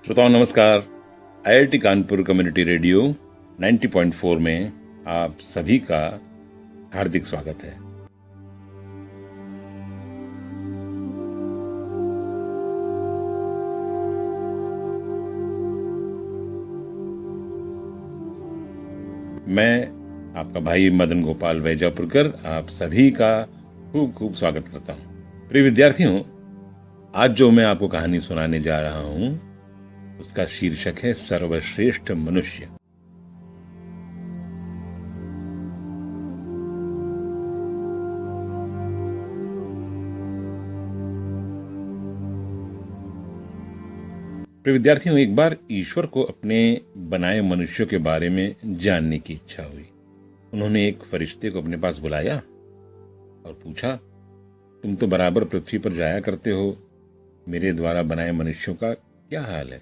श्रोताओं नमस्कार। IIT Kanpur community radio 90.4 में आप सभी का हार्दिक स्वागत है। मैं आपका भाई मदन गोपाल वैजापुरकर आप सभी का खूब खूब स्वागत करता हूं। प्रिय विद्यार्थियों, आज जो मैं आपको कहानी सुनाने जा रहा हूं उसका शीर्षक है सर्वश्रेष्ठ मनुष्य। प्रिय विद्यार्थियों, एक बार ईश्वर को अपने बनाए मनुष्यों के बारे में जानने की इच्छा हुई। उन्होंने एक फरिश्ते को अपने पास बुलाया और पूछा, तुम तो बराबर पृथ्वी पर जाया करते हो, मेरे द्वारा बनाए मनुष्यों का क्या हाल है?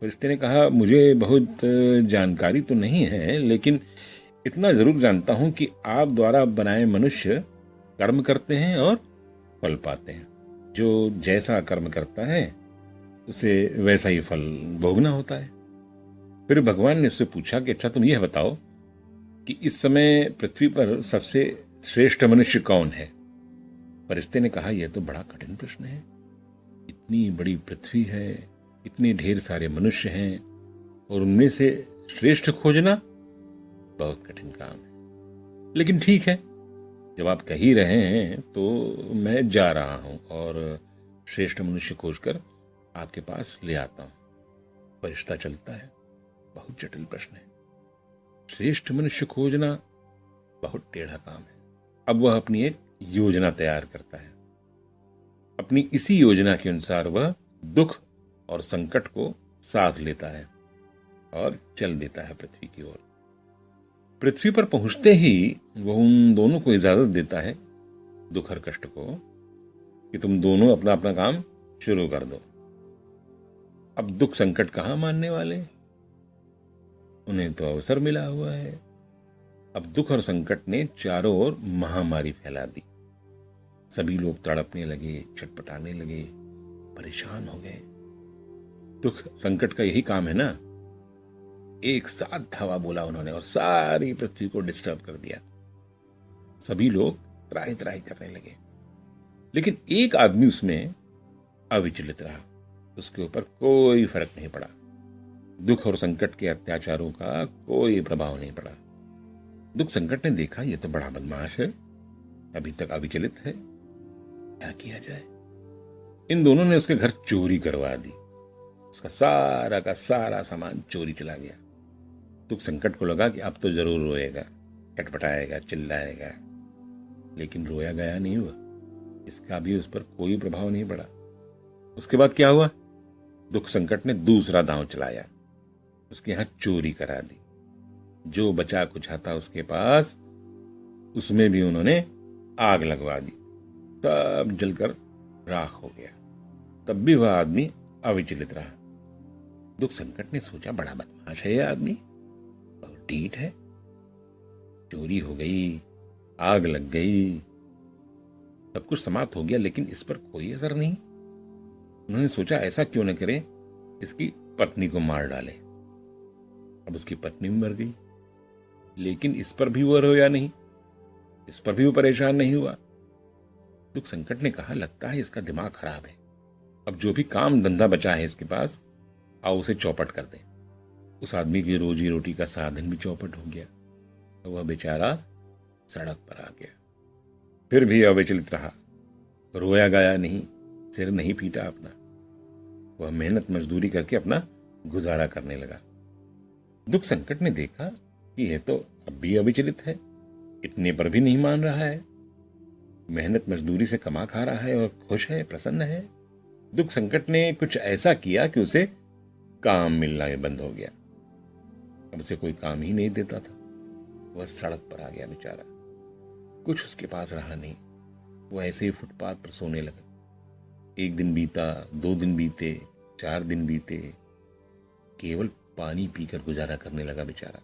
फरिश्ते ने कहा, मुझे बहुत जानकारी तो नहीं है, लेकिन इतना जरूर जानता हूं कि आप द्वारा बनाए मनुष्य कर्म करते हैं और फल पाते हैं। जो जैसा कर्म करता है उसे वैसा ही फल भोगना होता है। फिर भगवान ने उससे पूछा कि अच्छा तुम यह बताओ कि इस समय पृथ्वी पर सबसे श्रेष्ठ मनुष्य कौन है? फरिश्ते ने कहा, यह तो बड़ा कठिन प्रश्न है। इतनी बड़ी पृथ्वी है, इतने ढेर सारे मनुष्य हैं और उनमें से श्रेष्ठ खोजना बहुत कठिन काम है। लेकिन ठीक है, जब आप कह ही रहे हैं तो मैं जा रहा हूं और श्रेष्ठ मनुष्य खोजकर आपके पास ले आता हूं। फरिश्ता चलता है। बहुत जटिल प्रश्न है। श्रेष्ठ मनुष्य खोजना बहुत टेढ़ा काम है। अब वह अपनी एक योजना तैयार करता है। अपनी इसी योजना के अनुसार वह दुख और संकट को साथ लेता है और चल देता है पृथ्वी की ओर। पृथ्वी पर पहुंचते ही वह उन दोनों को इजाजत देता है, दुख और कष्ट को, कि तुम दोनों अपना अपना काम शुरू कर दो। अब दुख संकट कहां मानने वाले? उन्हें तो अवसर मिला हुआ है। अब दुख और संकट ने चारों ओर महामारी फैला दी। सभी लोग तड़पने लगे, छटपटाने लगे, परेशान हो गए। दुख संकट का यही काम है ना। एक साथ धावा बोला उन्होंने और सारी पृथ्वी को डिस्टर्ब कर दिया। सभी लोग त्राही त्राही करने लगे, लेकिन एक आदमी उसमें अविचलित रहा। उसके ऊपर कोई फर्क नहीं पड़ा। दुख और संकट के अत्याचारों का कोई प्रभाव नहीं पड़ा। दुख संकट ने देखा, यह तो बड़ा बदमाश है, अभी तक अविचलित है, क्या किया जाए? इन दोनों ने उसके घर चोरी करवा दी। उसका सारा का सारा सामान चोरी चला गया। दुख संकट को लगा कि अब तो जरूर रोएगा, टटपटाएगा, चिल्लाएगा, लेकिन रोया गया नहीं हुआ। इसका भी उस पर कोई प्रभाव नहीं पड़ा। उसके बाद क्या हुआ? दुख संकट ने दूसरा दांव चलाया। उसके यहां चोरी करा दी। जो बचा कुछा था उसके पास, उसमें भी उन्होंने आग लगवा दी। तब जलकर राख हो गया। तब भी वह आदमी अविचलित रहा। दुख संकट ने सोचा, बड़ा बदमाश है यह आदमी, बहुत ढीठ है। चोरी हो गई, आग लग गई, सब कुछ समाप्त हो गया, लेकिन इस पर कोई असर नहीं। उन्होंने सोचा, ऐसा क्यों न करें, इसकी पत्नी को मार डाले। अब उसकी पत्नी भी मर गई, लेकिन इस पर भी वो रोया नहीं, इस पर भी वो परेशान नहीं हुआ। दुख संकट ने कहा, लगता है इसका दिमाग खराब है। अब जो भी काम धंधा बचा है इसके पास, आओ उसे चौपट कर दें। उस आदमी की रोजी रोटी का साधन भी चौपट हो गया। तो वह बेचारा सड़क पर आ गया। फिर भी अविचलित रहा, रोया गाया नहीं, सिर नहीं पीटा अपना। वह मेहनत मजदूरी करके अपना गुजारा करने लगा। दुख संकट ने देखा कि यह तो अब भी अविचलित है, इतने पर भी नहीं मान रहा है, मेहनत मजदूरी से कमा खा रहा है और खुश है, प्रसन्न है। दुख संकट ने कुछ ऐसा किया कि उसे काम मिलना ही बंद हो गया। अब उसे कोई काम ही नहीं देता था। वह सड़क पर आ गया बेचारा। कुछ उसके पास रहा नहीं। वह ऐसे ही फुटपाथ पर सोने लगा। एक दिन बीता, 2 दिन बीते, 4 दिन बीते, केवल पानी पीकर गुजारा करने लगा बेचारा।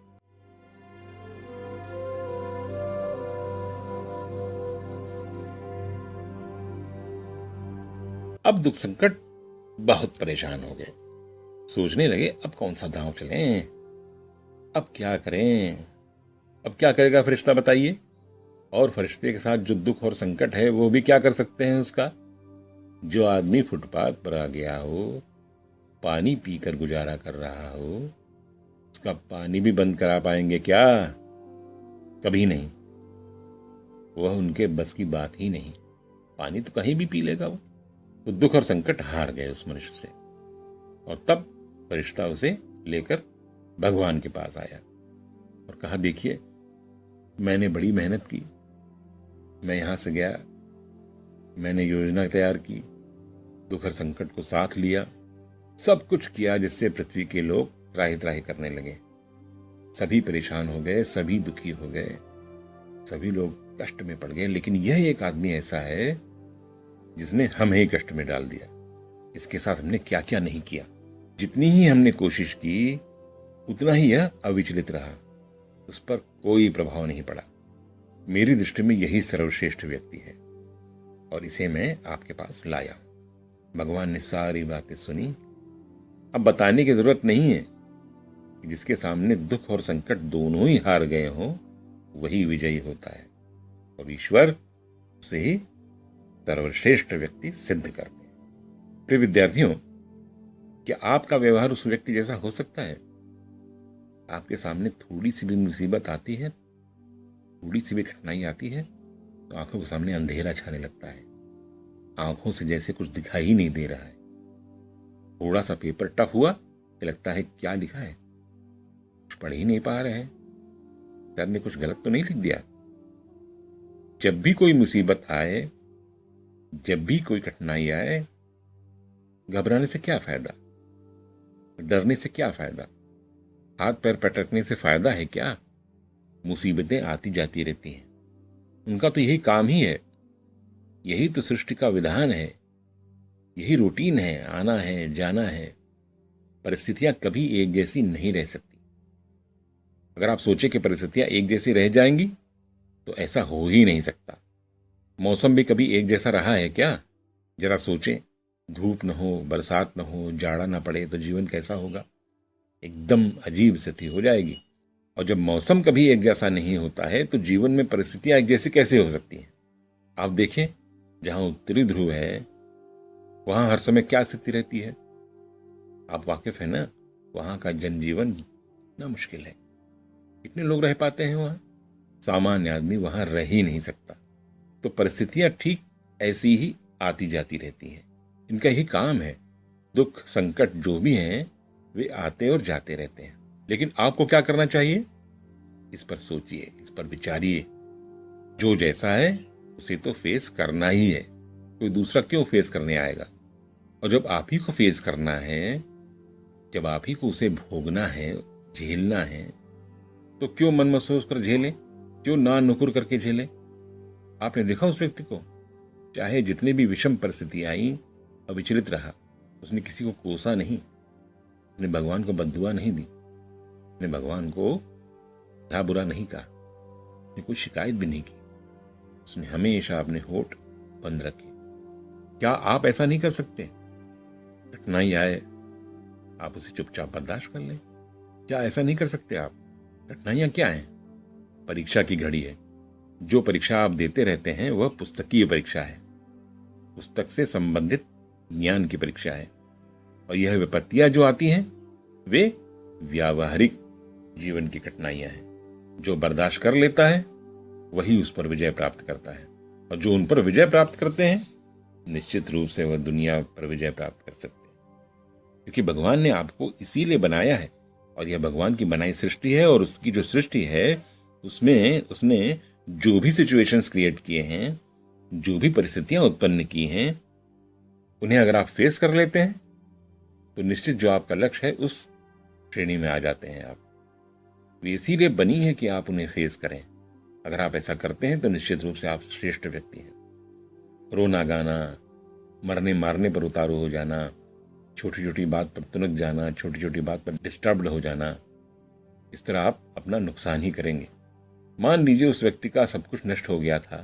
अब दुख संकट बहुत परेशान हो गए। सोचने लगे अब कौन सा दांव चलें, अब क्या करें, अब क्या करेगा फरिश्ता बताइए। और फरिश्ते के साथ जो दुख और संकट है वो भी क्या कर सकते हैं उसका। जो आदमी फुटपाथ पर आ गया हो, पानी पीकर गुजारा कर रहा हो, उसका पानी भी बंद करा पाएंगे क्या? कभी नहीं। वह उनके बस की बात ही नहीं। पानी तो कहीं भी पी लेगा वो। तो दुख और संकट हार गए उस मनुष्य से। और तब फरिश्ता उसे लेकर भगवान के पास आया और कहा, देखिए मैंने बड़ी मेहनत की, मैं यहां से गया, मैंने योजना तैयार की, दुख और संकट को साथ लिया, सब कुछ किया जिससे पृथ्वी के लोग त्राही त्राही करने लगे। सभी परेशान हो गए, सभी दुखी हो गए, सभी लोग कष्ट में पड़ गए, लेकिन यह एक आदमी ऐसा है जिसने हमें कष्ट में डाल दिया। इसके साथ हमने क्या क्या नहीं किया। जितनी ही हमने कोशिश की उतना ही यह अविचलित रहा, उस पर कोई प्रभाव नहीं पड़ा। मेरी दृष्टि में यही सर्वश्रेष्ठ व्यक्ति है और इसे मैं आपके पास लाया। भगवान ने सारी बातें सुनी। अब बताने की जरूरत नहीं है कि जिसके सामने दुख और संकट दोनों ही हार गए हों वही विजयी होता है और ईश्वर उसे ही सर्वश्रेष्ठ व्यक्ति सिद्ध करते हैं। प्रिय विद्यार्थियों, क्या आपका व्यवहार उस व्यक्ति जैसा हो सकता है? आपके सामने थोड़ी सी भी मुसीबत आती है, थोड़ी सी भी कठिनाई आती है तो आंखों के सामने अंधेरा छाने लगता है, आंखों से जैसे कुछ दिखाई ही नहीं दे रहा है। थोड़ा सा पेपर टफ हुआ कि लगता है क्या लिखा है, कुछ पढ़ ही नहीं पा रहे हैं, सर ने कुछ गलत तो नहीं लिख दिया। जब भी कोई मुसीबत आए, जब भी कोई कठिनाई आए, घबराने से क्या फायदा, डरने से क्या फायदा, हाथ पैर पटकने से फायदा है क्या? मुसीबतें आती जाती रहती हैं, उनका तो यही काम ही है, यही तो सृष्टि का विधान है, यही रूटीन है, आना है जाना है। परिस्थितियां कभी एक जैसी नहीं रह सकती। अगर आप सोचे कि परिस्थितियां एक जैसी रह जाएंगी तो ऐसा हो ही नहीं सकता। मौसम भी कभी एक जैसा रहा है क्या? जरा सोचें, धूप न हो, बरसात न हो, जाड़ा न पड़े तो जीवन कैसा होगा? एकदम अजीब स्थिति हो जाएगी। और जब मौसम कभी एक जैसा नहीं होता है तो जीवन में परिस्थितियां एक जैसी कैसे हो सकती हैं? आप देखें, जहां उत्तरी ध्रुव है वहां हर समय क्या स्थिति रहती है? आप वाकिफ है ना, वहां का जनजीवन कितना मुश्किल है। कितने लोग रह पाते हैं वहां? सामान्य आदमी वहां रह ही नहीं सकता। तो परिस्थितियां ठीक ऐसी ही आती जाती रहती हैं। इनका यही काम है। दुख संकट जो भी हैं वे आते और जाते रहते हैं। लेकिन आपको क्या करना चाहिए? इस पर सोचिए, इस पर विचारिए। जो जैसा है उसे तो फेस करना ही है, कोई दूसरा क्यों फेस करने आएगा? और जब आप ही को फेस करना है, जब आप ही को उसे भोगना है, झेलना है, तो क्यों मन महसूस कर झेलें? क्यों ना नुकुर करके झेलें? आपने देखा उस व्यक्ति को, चाहे जितनी भी विषम परिस्थिति आई, अविचलित रहा। उसने किसी को कोसा नहीं, उसने भगवान को बद्दुआ नहीं दी, उसने भगवान को भला बुरा नहीं कहा, उसने कोई शिकायत भी नहीं की। उसने हमेशा अपने होठ बंद रखे। क्या आप ऐसा नहीं कर सकते? कठिनाई आए आप उसे चुपचाप बर्दाश्त कर लें। क्या ऐसा नहीं कर सकते आप? कठिनाइयां क्या हैं? परीक्षा की घड़ी है। जो परीक्षा आप देते रहते हैं वह पुस्तकीय परीक्षा है, पुस्तक से संबंधित ज्ञान की परीक्षा है। और यह विपत्तियां जो आती हैं वे व्यावहारिक जीवन की कठिनाइयां हैं। जो बर्दाश्त कर लेता है वही उस पर विजय प्राप्त करता है, और जो उन पर विजय प्राप्त करते हैं निश्चित रूप से वह दुनिया पर विजय प्राप्त कर सकते हैं। क्योंकि भगवान ने आपको इसीलिए बनाया है, और यह भगवान की बनाई सृष्टि है, और उसकी जो सृष्टि है उसमें उसने जो भी सिचुएशंस क्रिएट किए हैं, जो भी परिस्थितियां उत्पन्न की हैं, उन्हें अगर आप फेस कर लेते हैं तो निश्चित जो आपका लक्ष्य है उस श्रेणी में आ जाते हैं आप। वे इसीलिए बनी है कि आप उन्हें फेस करें। अगर आप ऐसा करते हैं तो निश्चित रूप से आप श्रेष्ठ व्यक्ति हैं। रोना गाना, मरने मारने पर उतारू हो जाना, छोटी छोटी बात पर तुनक जाना, छोटी छोटी बात पर डिस्टर्ब्ड हो जाना, इस तरह आप अपना नुकसान ही करेंगे। मान लीजिए उस व्यक्ति का सब कुछ नष्ट हो गया था,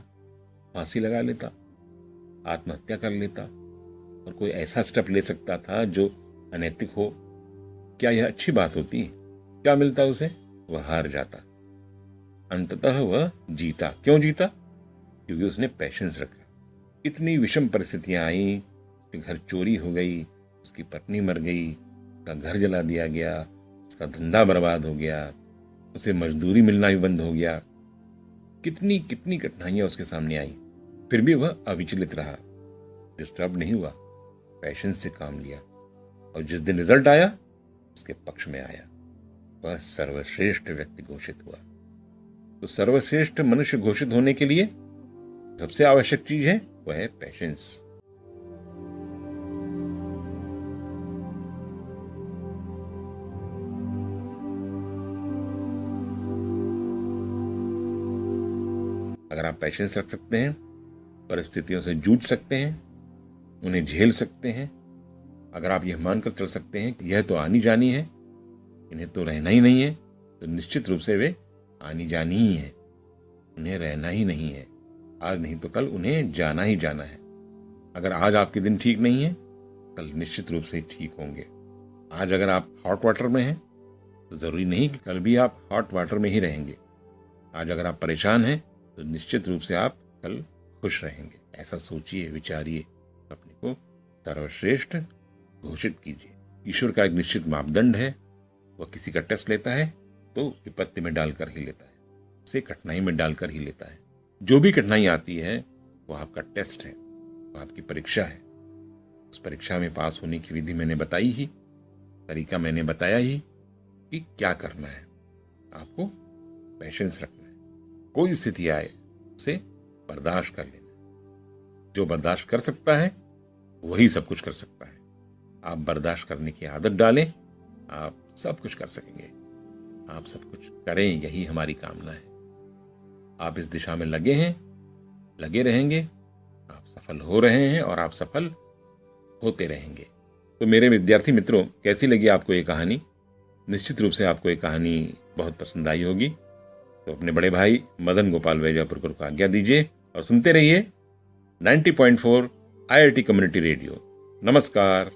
फांसी लगा लेता, आत्महत्या कर लेता, और कोई ऐसा स्टेप ले सकता था जो अनैतिक हो, क्या यह अच्छी बात होती? क्या मिलता उसे? वह हार जाता। अंततः वह जीता। क्यों जीता? क्योंकि उसने पेशेंस रखा। इतनी विषम परिस्थितियां आई, उसके घर चोरी हो गई, उसकी पत्नी मर गई, उसका घर जला दिया गया, उसका धंधा बर्बाद हो गया, उसे मजदूरी मिलना भी बंद हो गया। कितनी कितनी कठिनाइयां उसके सामने आई, फिर भी वह अविचलित रहा, डिस्टर्ब नहीं हुआ, पेशेंस से काम लिया, और जिस दिन रिजल्ट आया उसके पक्ष में आया, वह सर्वश्रेष्ठ व्यक्ति घोषित हुआ। तो सर्वश्रेष्ठ मनुष्य घोषित होने के लिए सबसे आवश्यक चीज है वह है पेशेंस। अगर आप पेशेंस रख सकते हैं, परिस्थितियों से जूझ सकते हैं, उन्हें झेल सकते हैं, अगर आप यह मानकर चल सकते हैं कि यह तो आनी जानी है, इन्हें तो रहना ही नहीं है, तो निश्चित रूप से वे आनी जानी ही है, उन्हें रहना ही नहीं है। आज नहीं तो कल उन्हें जाना ही जाना है। अगर आज आपके दिन ठीक नहीं है, कल निश्चित रूप से ठीक होंगे। आज अगर आप हॉट वाटर में हैं, तो जरूरी नहीं कि कल भी आप हॉट वाटर में ही रहेंगे। आज अगर आप परेशान हैं, तो निश्चित रूप से आप कल खुश रहेंगे। ऐसा सोचिए, विचारिए, अपने को सर्वश्रेष्ठ घोषित कीजिए। ईश्वर का एक निश्चित मापदंड है, वह किसी का टेस्ट लेता है तो विपत्ति में डालकर ही लेता है, उसे कठिनाई में डालकर ही लेता है। जो भी कठिनाई आती है वो आपका टेस्ट है, वो आपकी परीक्षा है। उस परीक्षा में पास होने की विधि मैंने बताई ही, तरीका मैंने बताया ही कि क्या करना है। आपको पेशेंस रखना है, कोई स्थिति आए उसे बर्दाश्त कर लेना। जो बर्दाश्त कर सकता है वही सब कुछ कर सकता है। आप बर्दाश्त करने की आदत डालें, आप सब कुछ कर सकेंगे। आप सब कुछ करें, यही हमारी कामना है। आप इस दिशा में लगे हैं, लगे रहेंगे, आप सफल हो रहे हैं और आप सफल होते रहेंगे। तो मेरे विद्यार्थी मित्रों, कैसी लगी आपको ये कहानी? निश्चित रूप से आपको ये कहानी बहुत पसंद आई होगी। तो अपने बड़े भाई मदन गोपाल वैजापुरकर को आज्ञा दीजिए और सुनते रहिए 90.4 IIT कम्युनिटी रेडियो। नमस्कार।